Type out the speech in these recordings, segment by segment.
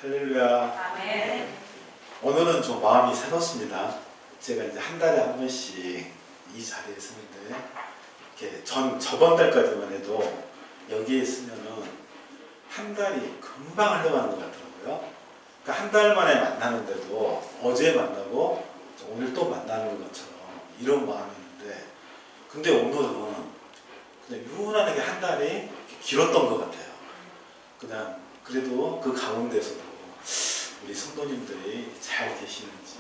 할렐루야. 아멘. 오늘은 좀 마음이 새롭습니다. 제가 이제 한 달에 한 번씩 이 자리에 서는데, 이렇게 저번 달까지만 해도 여기에 있으면은 한 달이 금방 흘러가는 것 같더라고요. 그러니까 한 달 만에 만나는데도 어제 만나고 오늘 또 만나는 것처럼 이런 마음이었는데, 근데 오늘은 그냥 유난하게 한 달이 길었던 것 같아요. 그냥 그래도 그 가운데서도 우리 성도님들이 잘 계시는지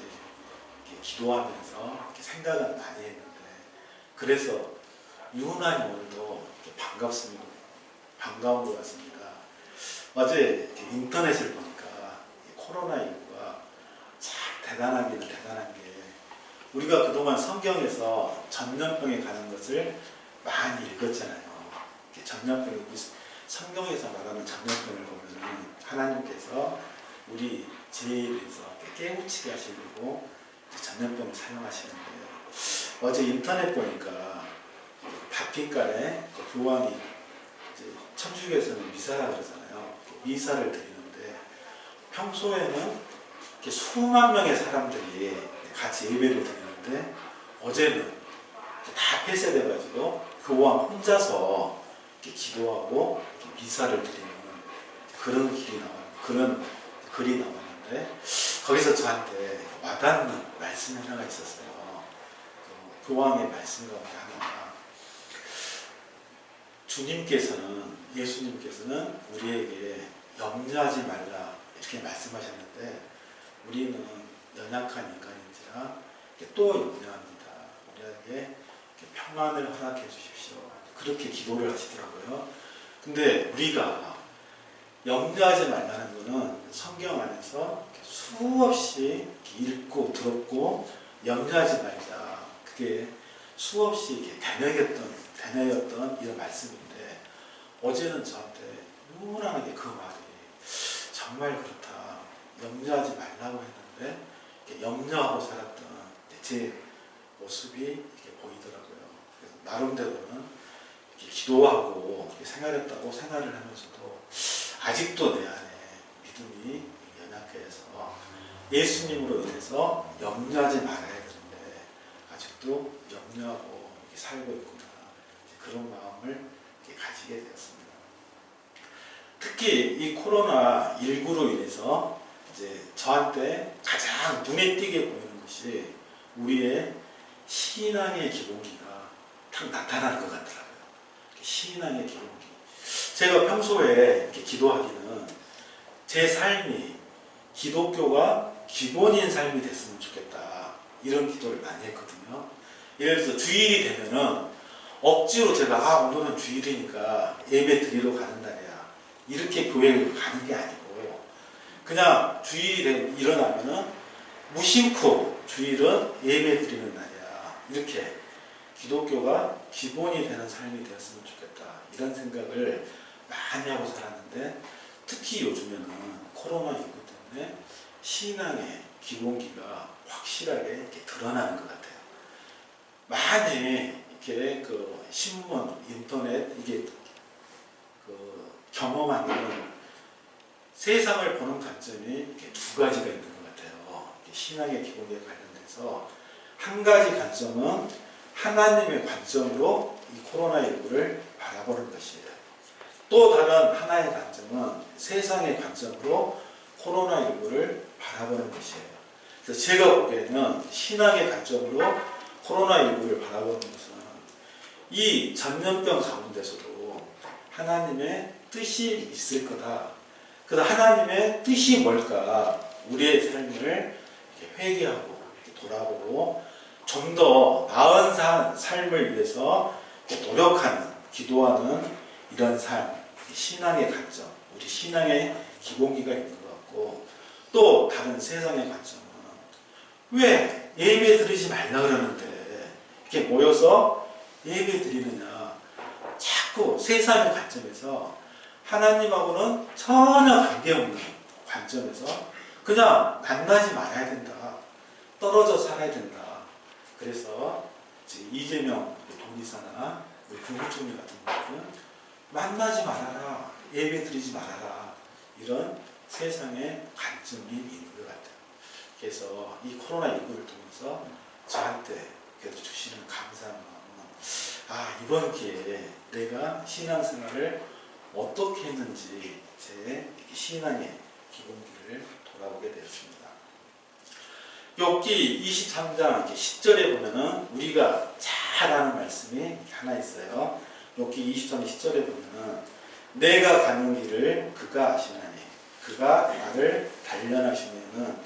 이렇게 기도하면서 이렇게 생각을 많이 했는데, 그래서 유난히 오늘도 이렇게 반갑습니다. 반가운 것 같습니다. 어제 이렇게 인터넷을 보니까 코로나19가 참 대단하기는 대단한 게, 우리가 그동안 성경에서 전염병에 관한 것을 많이 읽었잖아요. 전염병이, 성경에서 말하는 전염병을 보면 하나님께서 우리 죄에 대해서 깨우치게 하시려고 전염병을 사용하시는데, 어제 인터넷 보니까 바티칸에 교황이 천주교에서는 미사라 그러잖아요. 미사를 드리는데, 평소에는 이렇게 수만 명의 사람들이 같이 예배를 드리는데, 어제는 다 폐쇄돼가지고 교황 혼자서 이렇게 기도하고 이렇게 미사를 드리는 그런 글이 나왔는데, 거기서 저한테 와닿는 말씀이 하나가 있었어요. 그 교황의 말씀 가운데 하나가, 예수님께서는 우리에게 염려하지 말라 이렇게 말씀하셨는데, 우리는 연약한 인간인지라 또 염려합니다. 우리에게 평안을 허락해 주십시오. 그렇게 기도를 하시더라고요. 근데 우리가 염려하지 말라는 것은 성경 안에서 수없이 읽고 들었고, 염려하지 말자, 그게 수없이 대뇌였던 이런 말씀인데, 어제는 저한테 유난하게 그 말이 정말 그렇다, 염려하지 말라고 했는데 염려하고 살았던 제 모습이 이렇게 보이더라고요. 그래서 나름대로는 이렇게 기도하고 이렇게 생활을 하면서도 아직도 내 안에 믿음이 연약해서 예수님으로 인해서 염려하지 말아야 되는데 아직도 염려하고 이렇게 살고 있구나, 그런 마음을 이렇게 가지게 되었습니다. 특히 이 코로나19로 인해서 이제 저한테 가장 눈에 띄게 보이는 것이 우리의 신앙의 기본기가 딱 나타나는 것 같더라고요. 신앙의 기본기. 제가 평소에 이렇게 기도하기는 제 삶이 기독교가 기본인 삶이 됐으면 좋겠다, 이런 기도를 많이 했거든요. 예를 들어서 주일이 되면은 억지로 제가 오늘은 주일이니까 예배 드리러 가는 날이야, 이렇게 교회를 가는 게 아니고, 그냥 주일이 일어나면은 무심코 주일은 예배 드리는 날이야, 이렇게 기독교가 기본이 되는 삶이 되었으면 좋겠다, 이런 생각을 많이 하고 살았는데, 특히 요즘에는 코로나19 때문에 신앙의 기본기가 확실하게 이렇게 드러나는 것 같아요. 많이 이렇게 그 신문, 인터넷, 이게 그 경험하는 세상을 보는 관점이 이렇게 두 가지가 있는 것 같아요. 신앙의 기본기에 관련돼서 한 가지 관점은 하나님의 관점으로 이 코로나19를 바라보는 것이에요. 또 다른 하나의 관점은 세상의 관점으로 코로나19를 바라보는 것이에요. 그래서 제가 보기에는 신앙의 관점으로 코로나19를 바라보는 것은 이 전염병 가운데서도 하나님의 뜻이 있을 거다. 그래서 하나님의 뜻이 뭘까? 우리의 삶을 회개하고 돌아보고 좀 더 나은 삶을 위해서 노력하는, 기도하는 이런 삶, 신앙의 관점, 우리 신앙의 기본기가 있는 것 같고, 또 다른 세상의 관점은 왜 예배 드리지 말라 그러는데 이렇게 모여서 예배 드리느냐, 자꾸 세상의 관점에서 하나님하고는 전혀 관계없는 관점에서 그냥 만나지 말아야 된다, 떨어져 살아야 된다. 그래서 이재명 동지사나 우리 국무총리 같은 분들은 만나지 말아라, 예배 드리지 말아라, 이런 세상의 관점이 있는 것 같아요. 그래서 이 코로나19를 통해서 저한테 그래도 주시는 감사한 마음은 이번 기회에 내가 신앙생활을 어떻게 했는지 제 신앙의 기본기를 돌아보게 되었습니다. 욥기 23장 10절에 보면은 우리가 잘 아는 말씀이 하나 있어요. 욥기 23장 10절에 보면은 내가 가는 길을 그가 아시나니 그가 나를 단련하시면은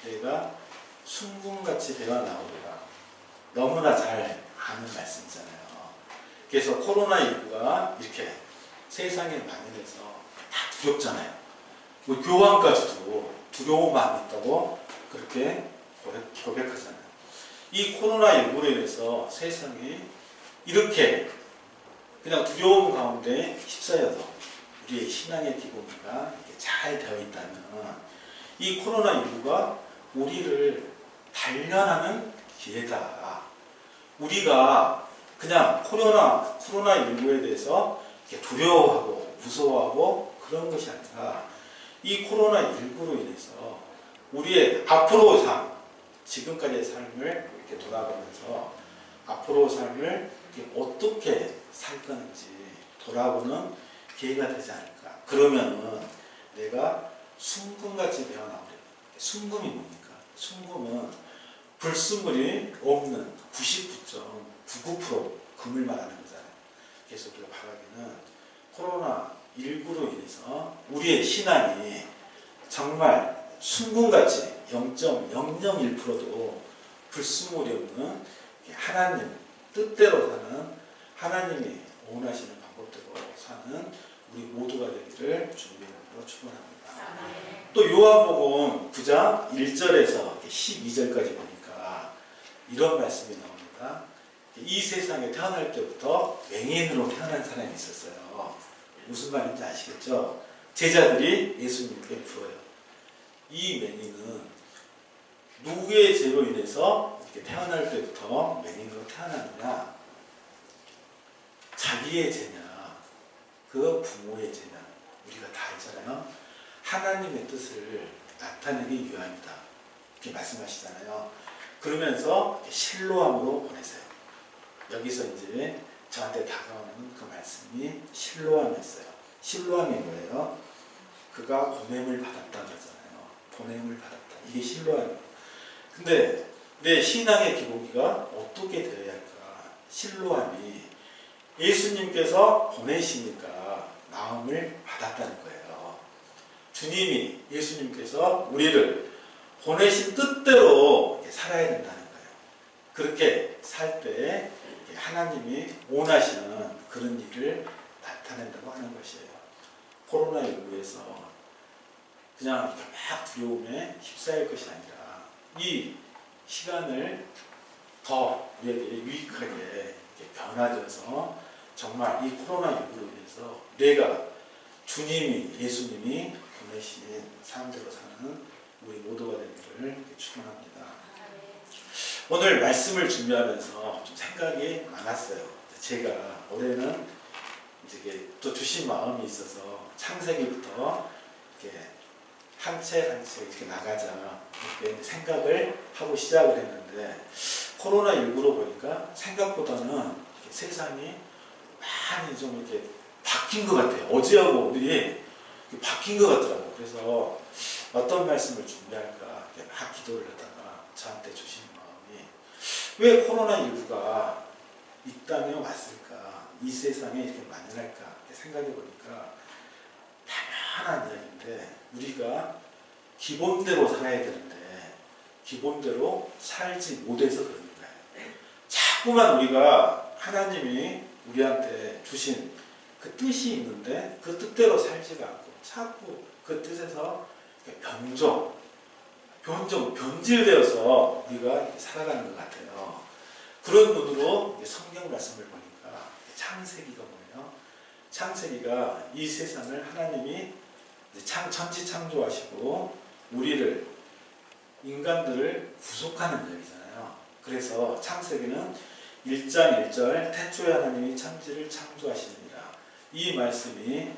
내가 순금같이 되어 나오리라. 너무나 잘 아는 말씀이잖아요. 그래서 코로나19가 이렇게 세상에 만연해서 다 두렵잖아요. 뭐 교황까지도 두려운 마음이 있다고 그렇게 고백하잖아요. 이 코로나19로 인해서 세상이 이렇게 그냥 두려움 가운데 휩싸여도 우리의 신앙의 기본기가 잘 되어 있다면 이 코로나19가 우리를 단련하는 기회다. 우리가 그냥 코로나19에 대해서 두려워하고 무서워하고 그런 것이 아니라 이 코로나19로 인해서 우리의 앞으로 삶, 지금까지의 삶을 이렇게 돌아보면서 앞으로 삶을 어떻게 살 건지 돌아보는 기회가 되지 않을까. 그러면은 내가 순금같이 되어 나오리라. 순금이 뭡니까? 순금은 불순물이 없는 99.99% 금을 말하는 거잖아요. 그래서 우리가 바라기는 코로나19로 인해서 우리의 신앙이 정말 순금같이 0.001%도 불순물이 없는 하나님 뜻대로 사는 하나님이 원하시는 방법대로 사는 우리 모두가 되기를 주님의 이름으로 축원합니다. 또 요한복음 9장 1절에서 12절까지 보니까 이런 말씀이 나옵니다. 이 세상에 태어날 때부터 맹인으로 태어난 사람이 있었어요. 무슨 말인지 아시겠죠? 제자들이 예수님께 물어요. 이 맹인은 누구의 죄로 인해서 이렇게 태어날 때부터 맹인으로 태어났느냐? 자기의 죄냐? 그 부모의 죄냐? 우리가 다 알잖아요. 하나님의 뜻을 나타내기 위함이다. 이렇게 말씀하시잖아요. 그러면서 실로암으로 보내세요. 여기서 이제 저한테 다가오는 그 말씀이 실로암이었어요. 실로암이 뭐예요? 그가 보냄을 받았다 그러잖아요. 보냄을 받았다. 이게 실로암이에요. 근데 내 신앙의 기본기가 어떻게 되어야 할까? 실로암이 예수님께서 보내시니까 나음을 받았다는 거예요. 주님이 예수님께서 우리를 보내신 뜻대로 살아야 된다는 거예요. 그렇게 살 때 하나님이 원하시는 그런 일을 나타낸다고 하는 것이에요. 코로나19에서 그냥 막 두려움에 휩싸일 것이 아니라 이 시간을 더 우리에게 유익하게 변화되어서 정말 이 코로나19로 인해서 내가 주님이 예수님이 보내신 사람대로 사는 우리 모두가 되기를 축원합니다. 오늘 말씀을 준비하면서 좀 생각이 많았어요. 제가 올해는 이제 또 주신 마음이 있어서 창세기부터 이렇게 한 채 한 채 이렇게 나가자 이렇게 생각을 하고 시작을 했는데 코로나19로 보니까 생각보다는 세상이 많이 좀 이렇게 바뀐 것 같아요. 어제하고 오늘이 바뀐 것 같더라고요. 그래서 어떤 말씀을 준비할까 막 기도를 하다가 저한테 주신 마음이 왜 코로나19가 이 땅에 왔을까? 이 세상에 이렇게 만연할까? 생각해 보니까 당연한 이야기인데 우리가 기본대로 살아야 되는데 기본대로 살지 못해서 그런 거예요. 자꾸만 우리가 하나님이 우리한테 주신 그 뜻이 있는데 그 뜻대로 살지가 않고 자꾸 그 뜻에서 변질되어서 우리가 살아가는 것 같아요. 그런 눈으로 성경 말씀을 보니까 창세기가 뭐예요? 창세기가 이 세상을 하나님이 천지 창조하시고 우리를 인간들을 구속하는 이야기잖아요. 그래서 창세기는 1장 1절 태초에 하나님이 천지를 창조하시느니라. 이 말씀이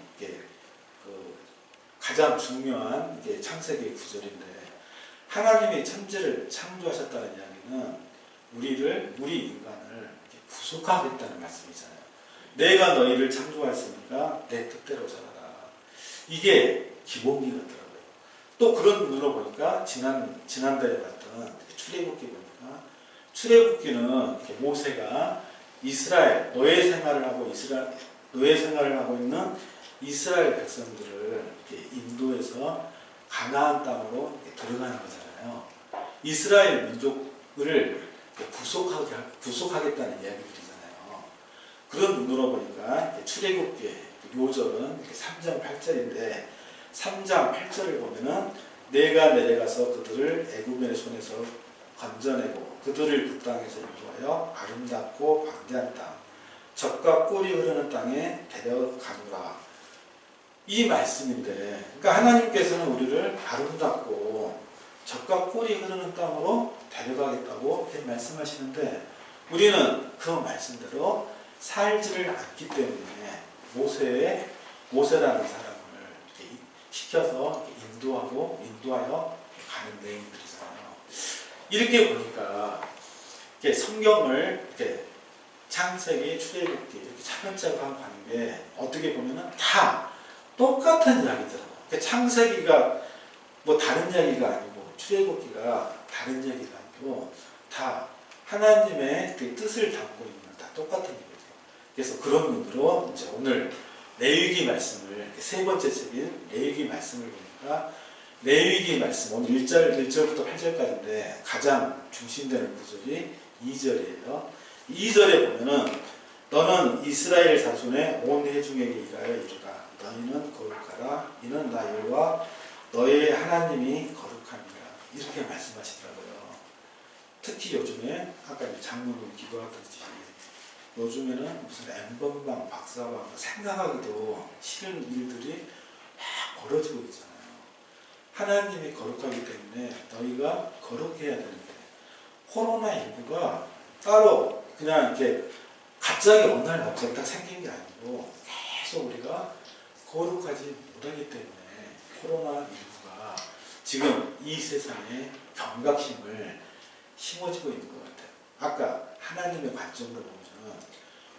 가장 중요한 이게 창세기 구절인데, 하나님이 천지를 창조하셨다는 이야기는 우리 인간을 구속하겠다는 말씀이잖아요. 내가 너희를 창조했으니까 내 뜻대로 살아라. 이게 기본기였더라고요. 또 그런 눈으로 보니까 지난달에 봤던 출애굽기 보니까, 출애굽기는 모세가 이스라엘 노예 생활을 하고 있는 이스라엘 백성들을 이렇게 인도해서 가나안 땅으로 들어가는 거잖아요. 이스라엘 민족을 구속하겠다는 이야기들이잖아요. 그런 눈으로 보니까 출애굽기의 요절은 3장 8절인데, 3장 8절을 보면은 내가 내려가서 그들을 애굽인의 손에서 건져내고 그들을 그 땅에서 인도하여 아름답고 방대한 땅, 젖과 꿀이 흐르는 땅에 데려가노라. 이 말씀인데, 그러니까 하나님께서는 우리를 아름답고 젖과 꿀이 흐르는 땅으로 데려가겠다고 이렇게 말씀하시는데, 우리는 그 말씀대로 살지를 않기 때문에 모세라는 사람을 이렇게 시켜서 인도하여 가는 내용들이잖아요. 이렇게 보니까 이렇게 성경을 이렇게 창세기, 출애굽기 이렇게 차근차근 가는 게 어떻게 보면은 다 똑같은 이야기더라고요. 그러니까 창세기가 뭐 다른 이야기가 아니고 출애굽기가 다른 이야기가 아니고 다 하나님의 그 뜻을 담고 있는 다 똑같은 얘기죠. 그래서 그런 눈으로 이제 오늘 레위기 말씀을, 세 번째 책인 레위기 말씀을 보니까, 레위기 말씀 오늘 1절부터 8절까지인데 가장 중심되는 구절이 2절이에요. 2절에 보면은 너는 이스라엘 자손의 온 회중에게 이하여 이르라. 너희는 거룩하라. 이는 나 여호와 너의 하나님이 거룩합니다. 이렇게 말씀하시더라고요. 특히 요즘에 아까 장로님 기도하듯이 요즘에는 무슨 엠번방, 박사방 생각하기도 싫은 일들이 막 벌어지고 있잖아요. 하나님이 거룩하기 때문에 너희가 거룩해야 되는데, 코로나19가 따로 그냥 이렇게 갑자기 어느 날 갑자기 딱 생긴 게 아니고 계속 우리가 거룩하지 못하기 때문에 코로나19가 지금 이 세상에 경각심을 심어지고 있는 것 같아요. 아까 하나님의 관점으로 보면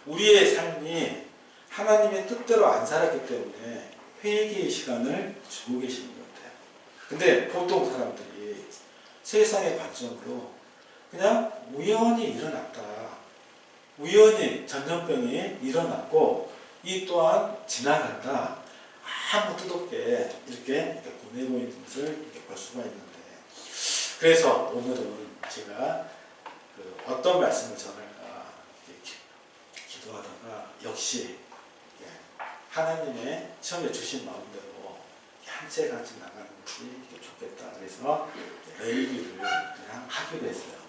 우리의 삶이 하나님의 뜻대로 안 살았기 때문에 회개의 시간을 주고 계시는 것 같아요. 근데 보통 사람들이 세상의 관점으로 그냥 우연히 일어났다, 우연히 전염병이 일어났고 이 또한 지나간다, 아무 뜻없게 이렇게 보내고 있는 것을 이렇게 볼 수가 있는데, 그래서 오늘은 제가 어떤 말씀을 전할까 기도하다가 역시 하나님의 처음에 주신 마음대로 한 책 한 책 나가는 것이 좋겠다. 그래서 레위기를 그냥 하기로 했어요.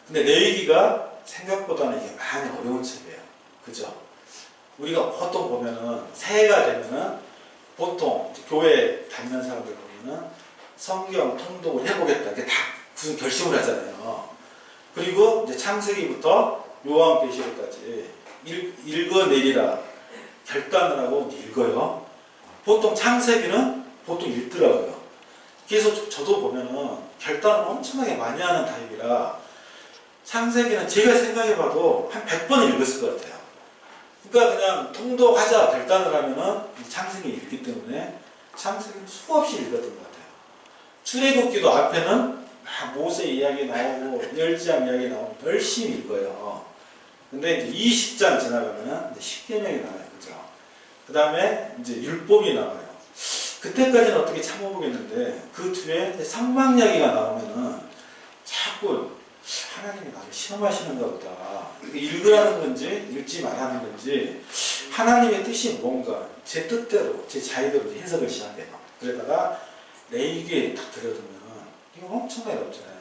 근데 레위기가 생각보다는 이게 많이 어려운 책이에요. 그죠? 우리가 보통 보면은 새해가 되면은 보통 교회 다니는 사람들 보면은 성경 통독을 해보겠다. 이렇게 다 무슨 결심을 하잖아요. 그리고 이제 창세기부터 요한계시록까지 읽어내리라 결단을 하고 읽어요. 보통 창세기는 보통 읽더라고요. 그래서 저도 보면은 결단을 엄청나게 많이 하는 타입이라 창세기는 제가 생각해봐도 한 100번 읽었을 것 같아요. 그러니까 그냥 통독하자 결단을 하면은 창세기 읽기 때문에 창세기는 수없이 읽었던 것 같아요. 출애굽기도 앞에는 모세 이야기 나오고 열지장 이야기 나오고 열심히 읽어요. 근데 이제 20장 지나가면 이제 십계명이 나와요. 그죠? 그 다음에 이제 율법이 나와요. 그때까지는 어떻게 참아보겠는데 그 뒤에 상막 이야기가 나오면은 자꾸 하나님이 나를 시험하시는가 보다. 읽으라는 건지 읽지 말라는 건지 하나님의 뜻이 뭔가 제 뜻대로 제 자의대로 해석을 시작해요. 그러다가 레위기에 딱 들여두면은 이거 엄청나게 어렵잖아요.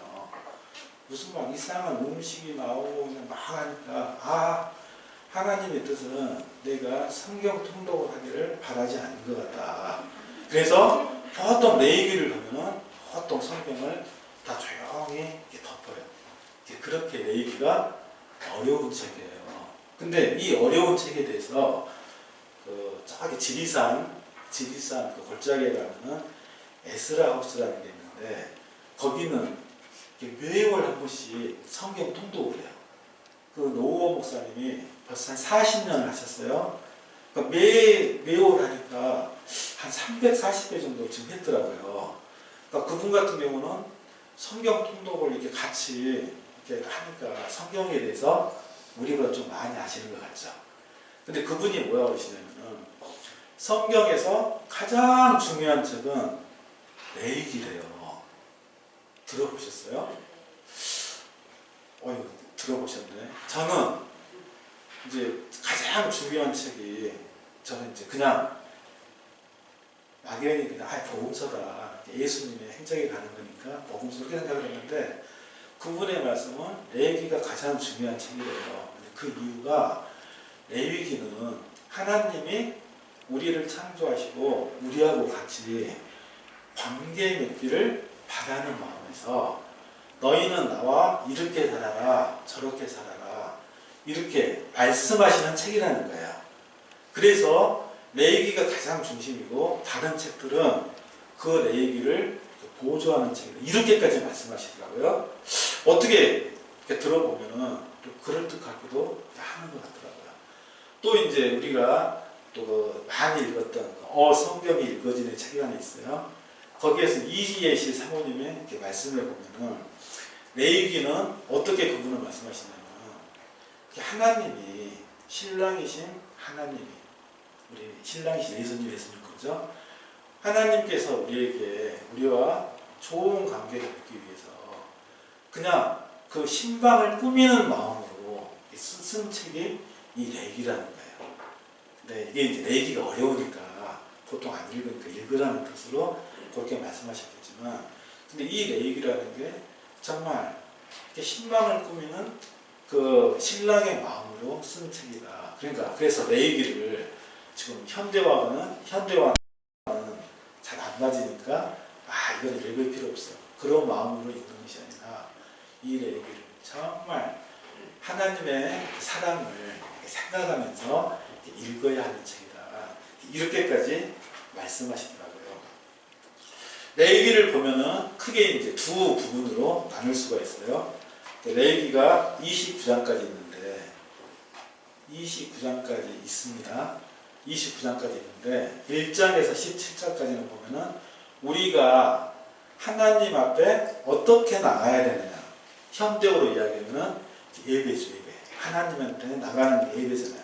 무슨 막 이상한 음식이 나오고 막 하니까 하나님의 뜻은 내가 성경 통독을 하기를 바라지 않는 것 같다. 그래서 보통 레위기를 하면은 보통 성경을 다 조용히 이렇게 덮어요. 그렇게 레위기가 어려운 책이에요. 근데 이 어려운 책에 대해서 저기 지리산 지리산 그 골짜기에 가면은 에스라 하우스라는 게 있는데 거기는 매월 한 번씩 성경 통독을 해요. 그 노우어 목사님이 벌써 한 40년을 하셨어요. 그러니까 매월 하니까 한 340회 정도 지금 했더라고요. 그러니까 그분 같은 경우는 성경 통독을 이렇게 같이 이렇게 하니까 성경에 대해서 우리보다 좀 많이 아시는 것 같죠. 근데 그분이 뭐라고 하시냐면은 성경에서 가장 중요한 책은 레위기래요. 들어보셨어요? 들어보셨네. 저는 이제 가장 중요한 책이 저는 이제 그냥 막연히 그냥 복음서다. 예수님의 행적에 가는 거니까 복음서 그렇게 생각을 했는데 그분의 말씀은 레위기가 가장 중요한 책이래요. 그 이유가 레위기는 하나님이 우리를 창조하시고 우리하고 같이 관계 맺기를 바라는 마음에서 너희는 나와 이렇게 살아라 저렇게 살아라 이렇게 말씀하시는 책이라는 거예요. 그래서 레위기가 가장 중심이고 다른 책들은 그 레위기를 보조하는 책이다. 이렇게까지 말씀하시더라고요. 어떻게 들어보면은 또 그럴듯하기도 하는 것 같더라고요. 또 이제 우리가 또 많이 읽었던 성경이 읽어지는 책이 하나 있어요. 거기에서 이지예시 사모님의 이렇게 말씀을 보면은 레위기는 어떻게 그분을 말씀하시냐면 하나님이 신랑이신 하나님이 우리 신랑이신 예수님 그러죠. 하나님께서 우리와 좋은 관계를 맺기 위해서 그냥 그 신방을 꾸미는 마음으로 쓴 책이 이 레위기라는 거예요. 근데 이게 이제 레위기가 어려우니까 보통 안 읽으니까 읽으라는 뜻으로 그렇게 말씀하셨겠지만, 근데 이 레위기라는 게 정말 신방을 꾸미는 그 신랑의 마음으로 쓴 책이다. 그러니까 그래서 레위기를 지금 현대화는 잘 안 맞으니까 이건 읽을 필요 없어. 그런 마음으로 읽는 것이 아니라 이 레위기를 정말 하나님의 사랑을 생각하면서 읽어야 하는 책이다. 이렇게까지 말씀하시더라고요. 레위기를 보면은 크게 이제 두 부분으로 나눌 수가 있어요. 레위기가 29장까지 있는데 29장까지 있습니다. 29장까지 있는데 1장에서 17장까지는 보면은 우리가 하나님 앞에 어떻게 나가야 되느냐. 현대어로 이야기하면은 예배죠, 예배. 하나님한테 나가는 게 예배잖아요.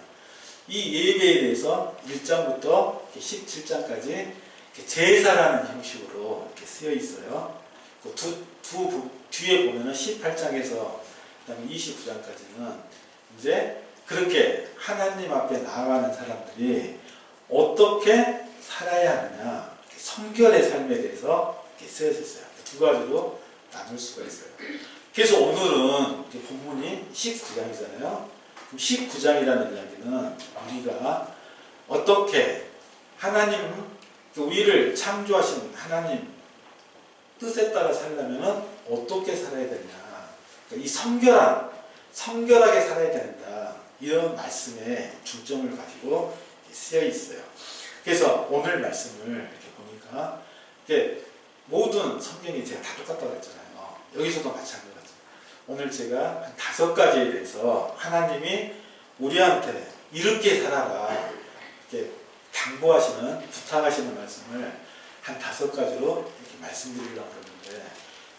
이 예배에 대해서 1장부터 17장까지 제사라는 형식으로 이렇게 쓰여 있어요. 그 뒤에 보면은 18장에서 그다음에 29장까지는 이제 그렇게 하나님 앞에 나아가는 사람들이 어떻게 살아야 하느냐, 성결의 삶에 대해서 이렇게 쓰여져 있어요. 두 가지로 나눌 수가 있어요. 그래서 오늘은 본문이 19장이잖아요. 그럼 19장이라는 이야기는 우리가 어떻게 하나님, 우리를 창조하신 하나님 뜻에 따라 살려면 어떻게 살아야 되냐. 그러니까 이 성결하게 살아야 된다. 이런 말씀에 중점을 가지고 쓰여 있어요. 그래서 오늘 말씀을 이렇게 보니까 모든 성경이 제가 다 똑같다고 했잖아요. 여기서도 마찬가지죠. 오늘 제가 한 5가지에 대해서 하나님이 우리한테 이렇게 살아라 이렇게 당부하시는, 부탁하시는 말씀을 한 5가지로 이렇게 말씀드리려고 그러는데,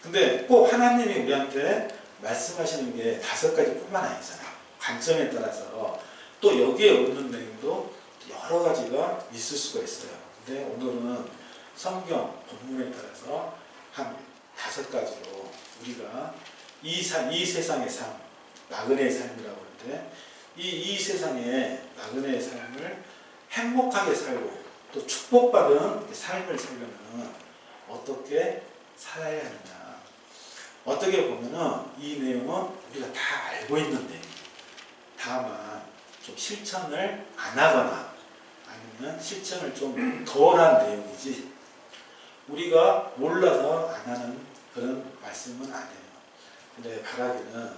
근데 꼭 하나님이 우리한테 말씀하시는 게 5가지뿐만 아니잖아요. 관점에 따라서 또 여기에 없는 내용도 여러 가지가 있을 수가 있어요. 근데 오늘은 성경 본문에 따라서 한 5가지로 우리가 이 세상의 삶, 나그네의 삶이라고 하는데 이 세상의 나그네의 삶을 행복하게 살고 또 축복받은 삶을 살려면 어떻게 살아야 하느냐. 어떻게 보면은 이 내용은 우리가 다 알고 있는 내용이에요. 다만 좀 실천을 안 하거나 아니면 실천을 좀 덜한 내용이지 우리가 몰라서 안 하는 그런 말씀은 아니에요. 근데 바라기는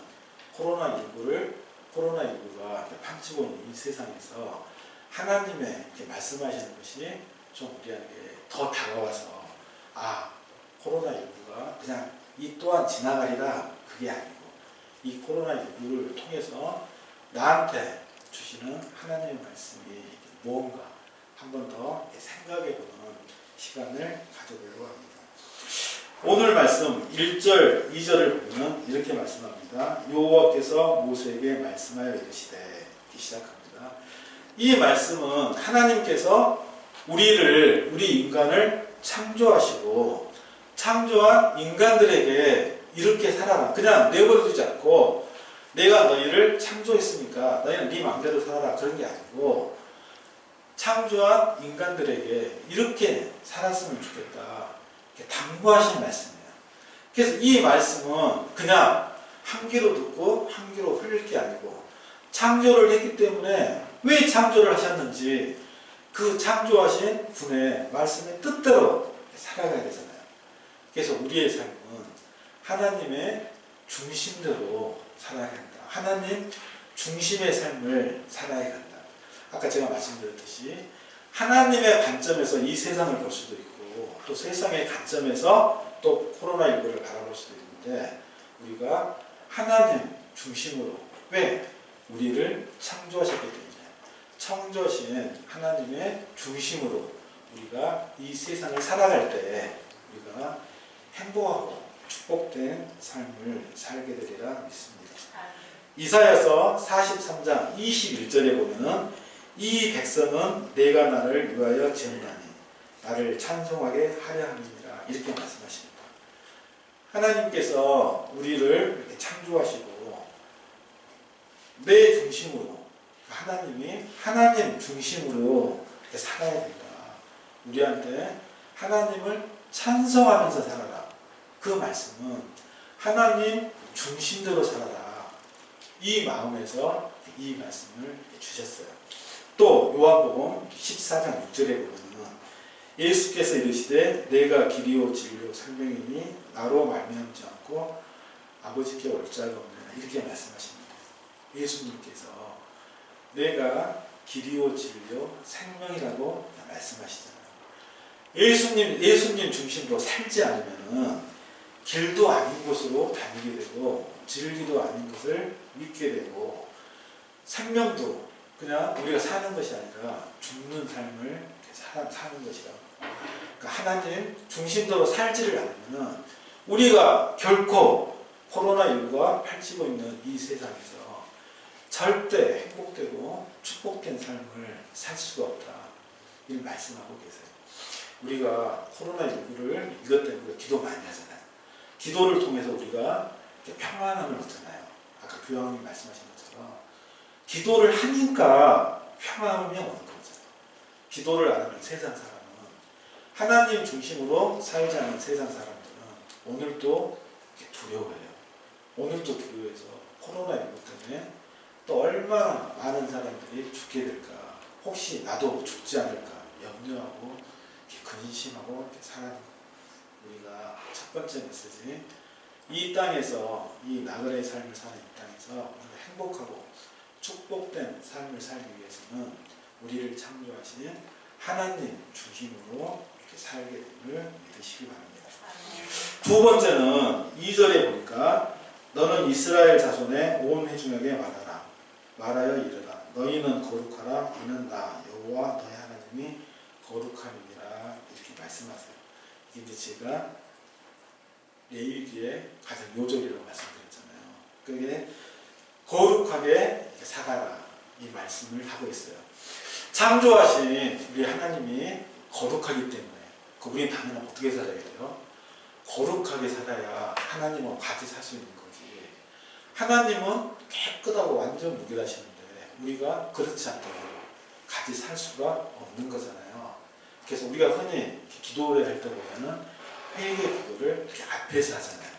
코로나19가 팡치고 있는 이 세상에서 하나님의 이렇게 말씀하시는 것이 좀 우리에게 더 다가와서 코로나19가 그냥 이 또한 지나가리라 그게 아니고 이 코로나19를 통해서 나한테 주시는 하나님의 말씀이 무언가 한 번 더 생각해보는 시간을 가져보려고 합니다. 오늘 말씀 1절, 2절을 보면 이렇게 말씀합니다. 여호와께서 모세에게 말씀하여 이르시되 이렇게 시작합니다. 이 말씀은 하나님께서 우리 인간을 창조하시고 창조한 인간들에게 이렇게 살아라. 그냥 내버려두지 않고 내가 너희를 창조했으니까 너희는 네 마음대로 살아라. 그런 게 아니고 창조한 인간들에게 이렇게 살았으면 좋겠다. 이렇게 당부하신 말씀이에요. 그래서 이 말씀은 그냥 한 귀로 듣고 한 귀로 흘릴 게 아니고 창조를 했기 때문에 왜 창조를 하셨는지 그 창조하신 분의 말씀의 뜻대로 살아가야 되잖아요. 그래서 우리의 삶은 하나님의 중심대로 살아야 한다. 하나님 중심의 삶을 살아야 한다. 아까 제가 말씀드렸듯이 하나님의 관점에서 이 세상을 볼 수도 있고 또 세상의 관점에서 또 코로나19를 바라볼 수도 있는데 우리가 하나님 중심으로 왜? 우리를 창조하셨기 때문에 창조하신 하나님의 중심으로 우리가 이 세상을 살아갈 때 우리가 행복하고 축복된 삶을 살게 되리라 믿습니다. 이사야서 43장 21절에 보면은 이 백성은 내가 나를 위하여 지었나니 나를 찬송하게 하려 함이니라 이렇게 말씀하십니다. 하나님께서 우리를 이렇게 창조하시고 내 중심으로 하나님이 하나님 중심으로 이렇게 살아야 된다. 우리한테 하나님을 찬송하면서 살아라. 그 말씀은 하나님 중심대로 살아라. 이 마음에서 이 말씀을 주셨어요. 또 요한복음 14장 6절에 보면 예수께서 이르시되 내가 길이요 진리요 생명이니 나로 말미암지 않고 아버지께 올 자가 없느니라 이렇게 말씀하십니다. 예수님께서 내가 길이요 진리요 생명이라고 말씀하시잖아요. 예수님 중심으로 살지 않으면 길도 아닌 곳으로 다니게 되고 진리도 아닌 것을 믿게 되고 생명도 그냥 우리가 사는 것이 아니라 죽는 삶을 사는 것이라고. 그러니까 하나님 중심대로 살지를 않으면 우리가 결코 코로나19가 펼치고 있는 이 세상에서 절대 행복되고 축복된 삶을 살 수가 없다. 이를 말씀하고 계세요. 우리가 코로나19를 이것 때문에 기도 많이 하잖아요. 기도를 통해서 우리가 평안함을 얻잖아요. 아까 교황님 말씀하신 것처럼 기도를 하니까 평안함이 오는 거죠. 기도를 안 하는 세상 사람은 하나님 중심으로 살지 않는 세상 사람들은 오늘도 두려워해요. 오늘도 두려워해서 코로나19 때문에 또 얼마나 많은 사람들이 죽게 될까 혹시 나도 죽지 않을까 염려하고 근심하고 살아가는 거예요. 우리가 첫 번째 메시지 이 땅에서 이 나그네의 삶을 사는 이 땅에서 우리가 행복하고 축복된 삶을 살기 위해서는 우리를 창조하신 하나님 중심으로 이렇게 살게 됨을 믿으시기 바랍니다. 두 번째는 2절에 보니까 너는 이스라엘 자손의 온 회중에게 말하여 이르라 너희는 거룩하라 이는 나 여호와 너희 하나님이 거룩함이니라 이렇게 말씀하세요. 이게 제가 레위기의 가장 요절이라고 말씀드렸잖아요. 그게 거룩하게 살아라 이 말씀을 하고 있어요. 창조하신 우리 하나님이 거룩하기 때문에 우리 당연히 어떻게 살아야 돼요? 거룩하게 살아야 하나님과 같이 살 수 있는 거지. 하나님은 깨끗하고 완전 무결하시는데 우리가 그렇지 않다고 같이 살 수가 없는 거잖아요. 그래서 우리가 흔히 기도를 할 때 보면은 회개 기도를 이렇게 앞에서 하잖아요.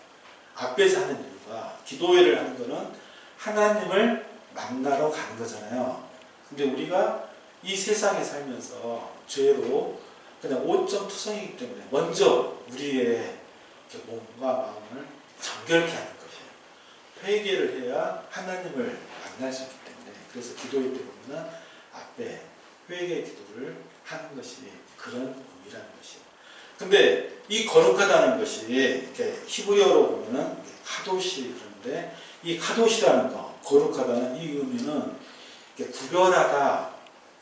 앞에서 하는 이유가 기도회를 하는 거는 하나님을 만나러 가는 거잖아요. 근데 우리가 이 세상에 살면서 죄로 그냥 오점투성이기 때문에 먼저 우리의 몸과 마음을 정결케 하는 것이에요. 회개를 해야 하나님을 만날 수 있기 때문에 그래서 기도회 때 보면 앞에 회개 기도를 하는 것이 그런 의미라는 것이에요. 근데 이 거룩하다는 것이 이렇게 히브리어로 보면은 카도시 그런데 이 카도시라는 거, 거룩하다는 이 의미는 구별하다,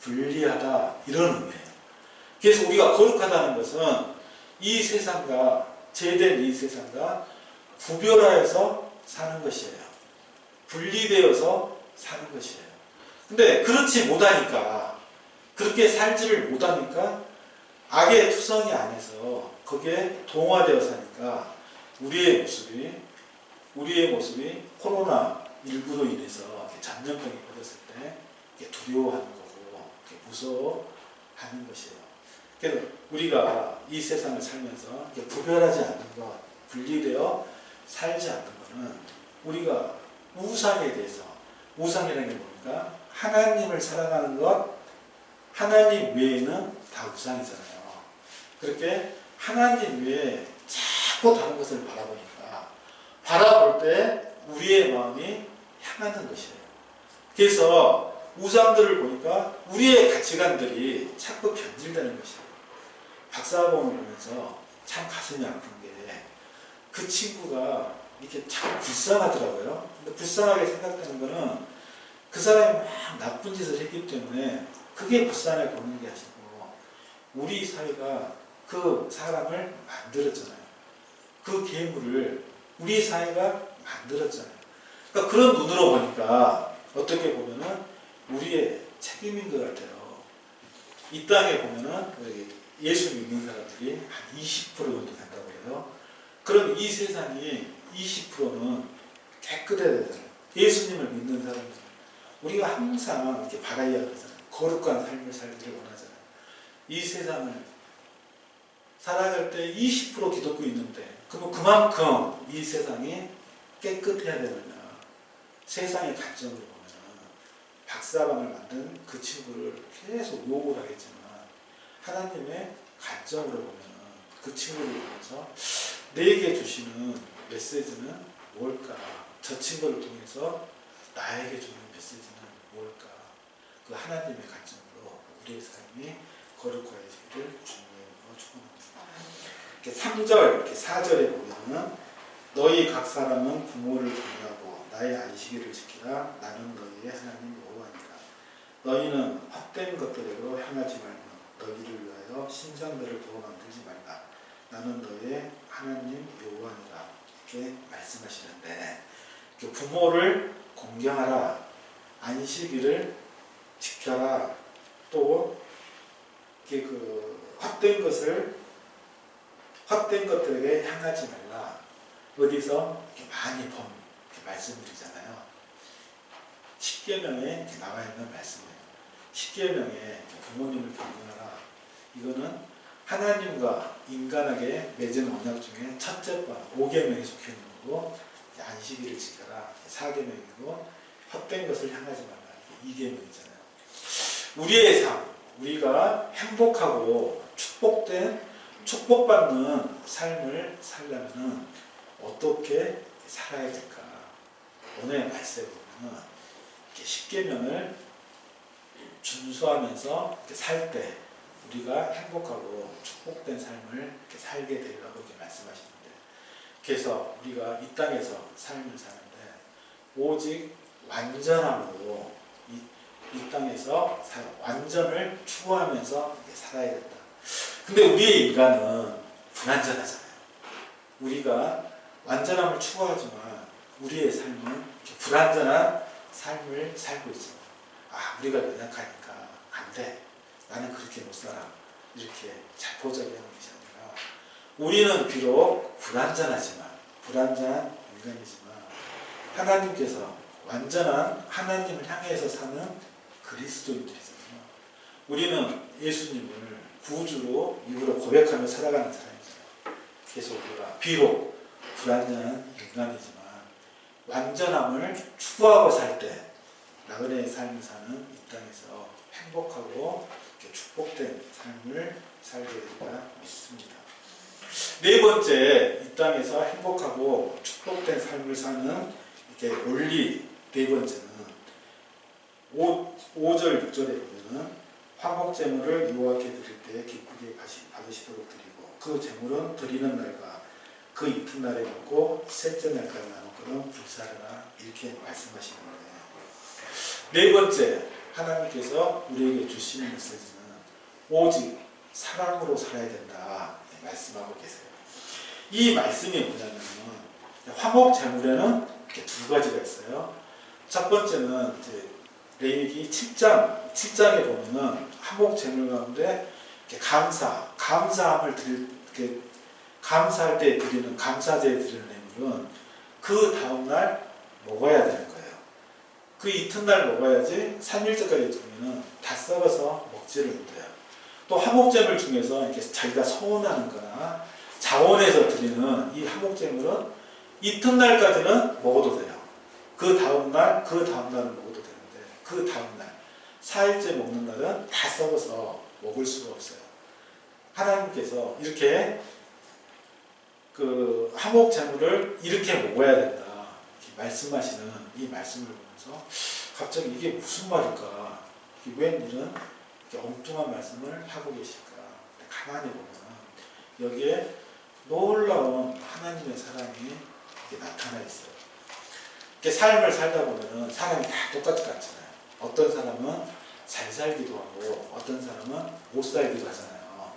분리하다 이런 의미예요. 그래서 우리가 거룩하다는 것은 이 세상과 죄된 이 세상과 구별하여서 사는 것이에요. 분리되어서 사는 것이에요. 근데 그렇지 못하니까, 그렇게 살지를 못하니까 악의 투성이 안에서 거기에 동화되어 사니까 우리의 모습이 코로나19로 인해서 전염병이 걸렸을 때 두려워하는 거고 무서워하는 것이에요. 그래서 우리가 이 세상을 살면서 구별하지 않는 것, 분리되어 살지 않는 것은 우리가 우상에 대해서, 우상이라는 게 뭡니까? 하나님을 사랑하는 것, 하나님 외에는 다 우상이잖아요. 그렇게 하나님 외에 자꾸 다른 것을 바라보니까 바라볼 때 우리의 마음이 향하는 것이에요. 그래서 우상들을 보니까 우리의 가치관들이 자꾸 변질되는 것이에요. 박사학원을 보면서 참 가슴이 아픈 게 그 친구가 이렇게 참 불쌍하더라고요. 근데 불쌍하게 생각되는 거는 그 사람이 막 나쁜 짓을 했기 때문에 그게 불쌍해 보는 게 아니고 우리 사회가 그 사람을 만들었잖아요. 그 괴물을 우리 사회가 만들었잖아요. 그러니까 그런 눈으로 보니까 어떻게 보면은 우리의 책임인 것 같아요. 이 땅에 보면은 예수 믿는 사람들이 한 20% 정도 된다고 해요. 그럼 이 세상이 20%는 깨끗해야 되잖아요. 예수님을 믿는 사람들. 우리가 항상 이렇게 바라야 하잖아요. 거룩한 삶을 살기를 원하잖아요. 이 세상을 살아갈 때 20% 기독교 있는데, 그럼 그만큼 이 세상이 깨끗해야 되느냐. 세상의 관점으로 보면 박사방을 만든 그 친구를 계속 욕을 하겠지만 하나님의 관점으로 보면 그 친구를 보면서 내게 주시는 메시지는 뭘까? 저 친구를 통해서 나에게 주는 메시지는 뭘까? 그 하나님의 관점으로 우리의 삶이 거룩해지기를 주님으로 축원합니다. 3절, 4절에 보면은 너희 각 사람은 부모를 경외하고 나의 안식일을 지키라. 나는 너희의 하나님 여호와니라. 너희는 헛된 것들로 향하지 말고 너희를 위하여 신상들을 두어 만들지 말라. 나는 너희의 하나님 여호와니라. 이렇게 말씀하시는데 부모를 공경하라. 안식일을 지켜라. 또 헛된 것들에게 향하지 말라. 어디서 많이 이렇게 말씀드리잖아요. 십계명에 나와 있는 말씀이에요. 십계명에 부모님을 경외하라. 이거는 하나님과 인간에게 맺은 언약 중에 첫째과 5계명에 적혀 있는 거고, 안식일을 지켜라 4계명이고, 헛된 것을 향하지 말라 2계명이잖아요. 우리의 삶, 우리가 행복하고 축복받는 삶을 살려면 어떻게 살아야 될까? 오늘 말씀에 보면 십계명을 준수하면서 살 때 우리가 행복하고 축복된 삶을 살게 되리라고 이렇게 말씀하시는데, 그래서 우리가 이 땅에서 삶을 사는데 오직 완전함으로 이 땅에서 완전을 추구하면서 살아야 된다. 근데 우리의 인간은 불완전하잖아요. 우리가 완전함을 추구하지만 우리의 삶은 불완전한 삶을 살고 있어요. 우리가 연약하니까 안 돼. 나는 그렇게 못 살아. 이렇게 자포자기하는 것이 아니라 우리는 비록 불완전한 인간이지만 하나님께서 완전한 하나님을 향해서 사는 그리스도인들이잖아요. 우리는 예수님을 구주로 입으로 고백하며 살아가는 사람이잖아요. 그래서 우리가 비록 불완전한 인간이지만 완전함을 추구하고 살 때 나그네의 삶을 사는 이 땅에서 행복하고 축복된 삶을 살게 된다 믿습니다. 네 번째, 이 땅에서 행복하고 축복된 삶을 사는 원리 네 번째는 5절 6절에 보면은 화목제물을 여호와께 드릴 때 기쁘게 받으시도록 드리고 그 제물은 드리는 날과 그 이튿날에 먹고 셋째 날까지 나누거든 불사르라 이렇게 말씀하시는 거예요. 네 번째 하나님께서 우리에게 주시는 메시지는 오직 사랑으로 살아야 된다 말씀하고 계세요. 이 말씀이 뭐냐면 화목제물에는 이렇게 두 가지가 있어요. 첫 번째는 이제 레위기 7장에 보면은 화목제물 가운데 이렇게 감사함을 이렇게 감사할 때 드리는 감사제에 드리는 예물은 그 다음날 먹어야 되는 거예요. 그 이튿날 먹어야지 3일째까지 두면은 다 썩어서 먹지를 못해요. 또 화목제물 중에서 이렇게 자기가 서운하는 거나 자원해서 드리는 이 화목제물은 이튿날까지는 먹어도 돼요. 그 다음날은 먹어도 되는데 그 다음날 4일째 먹는 날은 다 썩어서 먹을 수가 없어요. 하나님께서 이렇게 그 화목제물을 이렇게 먹어야 된다 이렇게 말씀하시는 이 말씀을 보면서 갑자기 이게 무슨 말일까? 웬 이런 이렇게 엉뚱한 말씀을 하고 계실까? 가만히 보면 여기에 놀라운 하나님의 사랑이 이렇게 나타나 있어요. 이렇게 삶을 살다 보면 사람이 다 똑같지 않잖아요. 어떤 사람은 잘 살기도 하고 어떤 사람은 못 살기도 하잖아요.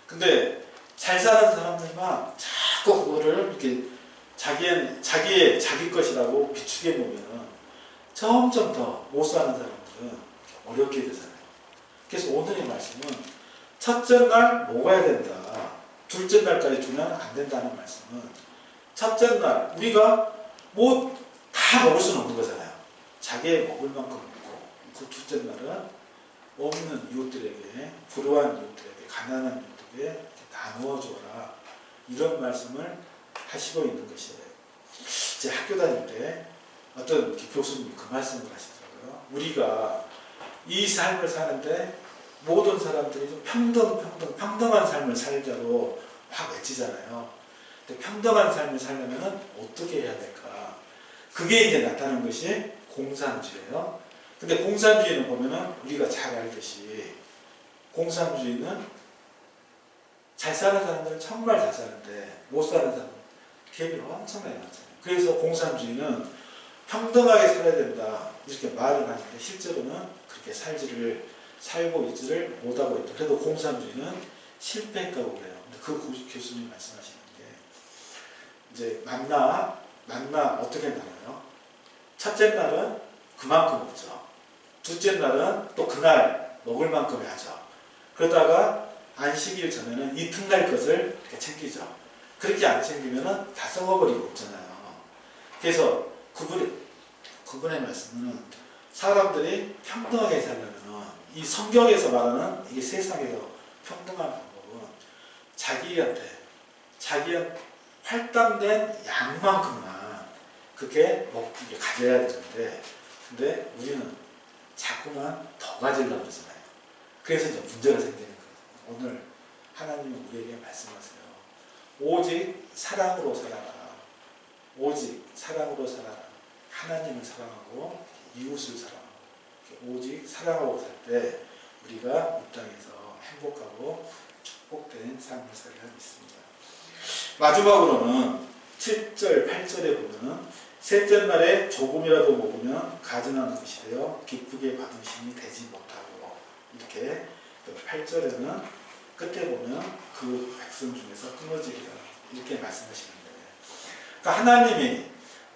근데 잘 사는 사람들만 자꾸 그거를 이렇게 자기 것이라고 비추게 보면 점점 더 못 사는 사람들은 어렵게 되잖아요. 그래서 오늘의 말씀은 첫째 날 먹어야 된다. 둘째 날까지 주면 안 된다는 말씀은 첫째 날 우리가 뭐 다 먹을 수는 없는 거잖아요. 자기 먹을 만큼 먹고 그 둘째 날은 없는 이웃들에게 불우한 이웃들에게 가난한 이웃들에게 나누어 주어라 이런 말씀을 하시고 있는 것이에요. 제 학교 다닐 때 어떤 교수님이 그 말씀을 하시더라고요. 우리가 이 삶을 사는데 모든 사람들이 좀 평등한 삶을 살자고 막 외치잖아요. 근데 평등한 삶을 살려면 어떻게 해야 될까? 그게 이제 나타나는 것이 공산주의예요. 근데 공산주의는 보면은 우리가 잘 알듯이 공산주의는 잘 사는 사람들은 정말 잘 사는데 못 사는 사람은 갭이 엄청나게 많잖아요. 그래서 공산주의는 평등하게 살아야 된다 이렇게 말을 하는데 실제로는 그렇게 살고 있지를 못하고 있다. 그래도 공산주의는 실패했다고 그래요. 근데 그 교수님이 말씀하시는 게 이제 만나 어떻게 나눠요? 첫째 날은 그만큼 먹죠. 둘째 날은 또 그날 먹을 만큼 하죠. 그러다가 안식일 전에는 이튿날 것을 이렇게 챙기죠. 그렇게 안 챙기면 다 썩어버리고 없잖아요. 그래서 그분의 말씀은 사람들이 평등하게 살려면 이 성경에서 말하는 이게 세상에서 평등한 방법은 자기한테 할당된 양만큼만 그렇게 먹게 가져야 되는데 근데 우리는 자꾸만 더 가지려고 그러잖아요. 그래서 이제 문제가 생기는 거예요. 오늘 하나님은 우리에게 말씀하세요. 오직 사랑으로 살아라. 오직 사랑으로 살아라. 하나님을 사랑하고 이웃을 사랑하고 오직 사랑하고 살 때 우리가 이 땅에서 행복하고 축복된 삶을 살리라 믿습니다. 마지막으로는 7절, 8절에 보면은 셋째 날에 조금이라도 먹으면 가증한 것이 되어 기쁘게 받으심이 되지 못하고 이렇게 8절에는 끝에 보면 그 백성 중에서 끊어지리라 이렇게 말씀하시는데 그러니까 하나님이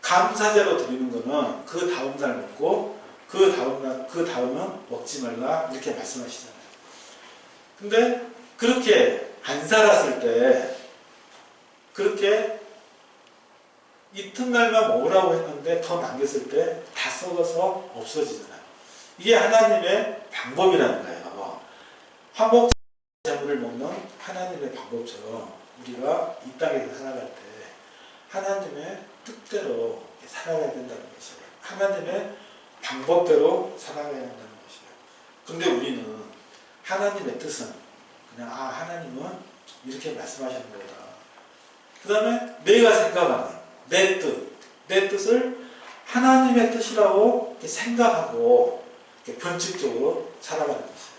감사제로 드리는 거는 그 다음날 먹고 그 다음은 먹지 말라 이렇게 말씀하시잖아요. 근데 그렇게 안 살았을 때 그렇게 이튿날만 먹으라고 했는데 더 남겼을 때 다 썩어서 없어지잖아요. 이게 하나님의 방법이라는 거예요. 화목제물을 먹는 하나님의 방법처럼 우리가 이 땅에서 살아갈 때 하나님의 뜻대로 살아가야 된다는 것이에요. 하나님의 방법대로 살아가야 한다는 것이에요. 근데 우리는 하나님의 뜻은 그냥 하나님은 이렇게 말씀하시는 거다. 그 다음에 내가 생각하는 내 뜻을 하나님의 뜻이라고 생각하고 변칙적으로 살아가는 것이에요.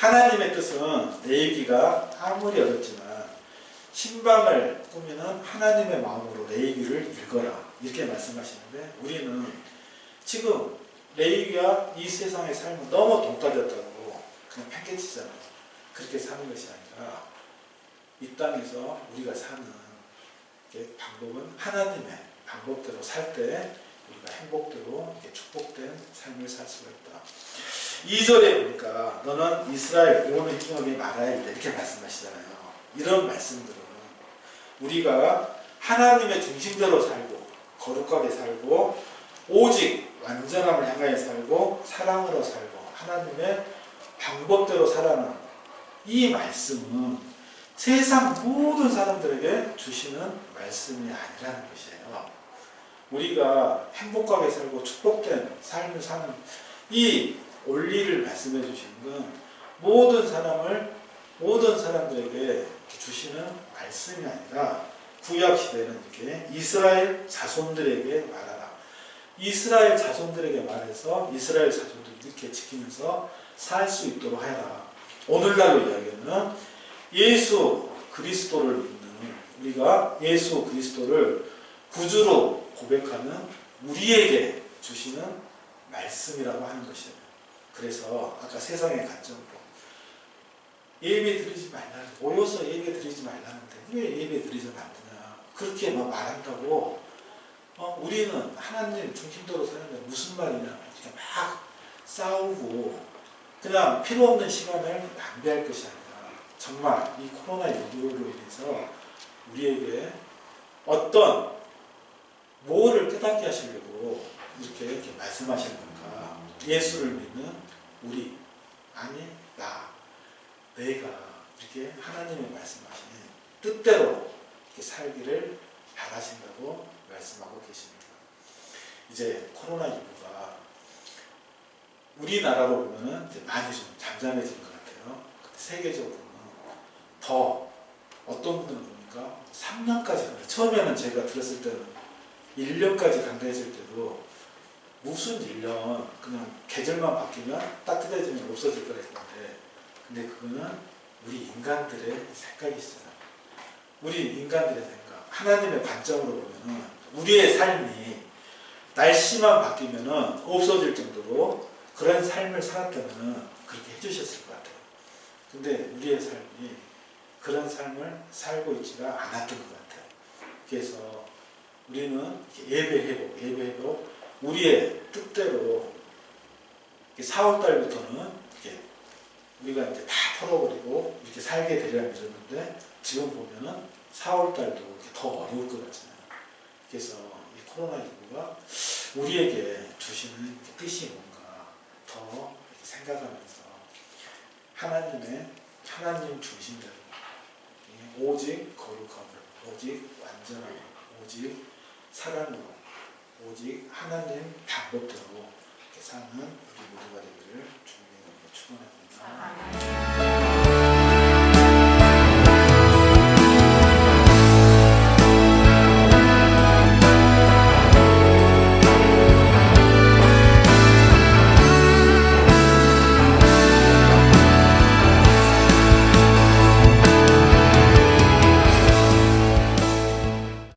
하나님의 뜻은 내 얘기가 아무리 어렵지만 신방을 꾸미는 하나님의 마음으로 레위기를 읽어라 이렇게 말씀하시는데 우리는 지금 레위기와 이 세상의 삶은 너무 동떨어졌다고 그냥 팽개치잖아요. 그렇게 사는 것이 아니라 이 땅에서 우리가 사는 방법은 하나님의 방법대로 살 때 우리가 행복대로 축복된 삶을 살 수가 있다. 2절에 보니까 너는 이스라엘 온 회중에게 말하야 한다 이렇게 말씀하시잖아요. 이런 말씀들은 우리가 하나님의 중심대로 살고 거룩하게 살고 오직 완전함을 향하여 살고 사랑으로 살고 하나님의 방법대로 살아가는 이 말씀은 세상 모든 사람들에게 주시는 말씀이 아니라는 것이에요. 우리가 행복하게 살고 축복된 삶을 사는 이 원리를 말씀해 주시는 건 모든 사람들에게 주시는 말씀이 아니라 구약 시대는 이렇게 이스라엘 자손들에게 말하라. 이스라엘 자손들에게 말해서 이스라엘 자손들이 이렇게 지키면서 살 수 있도록 해라. 오늘날로 이야기하면 예수 그리스도를 믿는 우리가 예수 그리스도를 구주로 고백하는 우리에게 주시는 말씀이라고 하는 것이에요. 그래서 아까 세상의 관점으로 예배 드리지 말라는 모여서 예배 드리지 말라는데 왜 예배 드리지 말느냐 그렇게 막 말한다고 우리는 하나님 중심대로 사는데 무슨 말이냐 이렇게 막 싸우고 그냥 필요 없는 시간을 낭비할 것이 아니라 정말 이 코로나19로 인해서 우리에게 어떤 뭐를 깨닫게 하시려고 이렇게 말씀하시는 건가. 예수를 믿는 우리 아니 내가 이렇게 하나님의 말씀하시는 뜻대로 이렇게 살기를 바라신다고 말씀하고 계십니다. 이제 코로나19가 우리나라로 보면은 이제 많이 좀 잠잠해진 것 같아요. 세계적으로는 더 어떤 분들은 보니까 3년까지 간다. 처음에는 제가 들었을 때는 1년까지 간다 했을 때도 무슨 1년 그냥 계절만 바뀌면 따뜻해지면 없어질 거라 했는데 근데 그거는 우리 인간들의 생각이잖아요. 우리 인간들의 생각 하나님의 관점으로 보면은 우리의 삶이 날씨만 바뀌면은 없어질 정도로 그런 삶을 살았다면 그렇게 해주셨을 것 같아요. 근데 우리의 삶이 그런 삶을 살고 있지가 않았던 것 같아요. 그래서 우리는 예배회복 우리의 뜻대로 4월달부터는 우리가 이제 다 털어버리고 이렇게 살게 되려면 이러는데 지금 보면은 4월달도 더 어려울 것 같잖아요. 그래서 이 코로나19가 우리에게 주시는 뜻이 뭔가 더 생각하면서 하나님 중심대로 오직 거룩함을 오직 완전함을 오직 사랑으로 오직 하나님 방법대로 사는 우리 모두가 되기를 주님의 이름으로 축원합니다.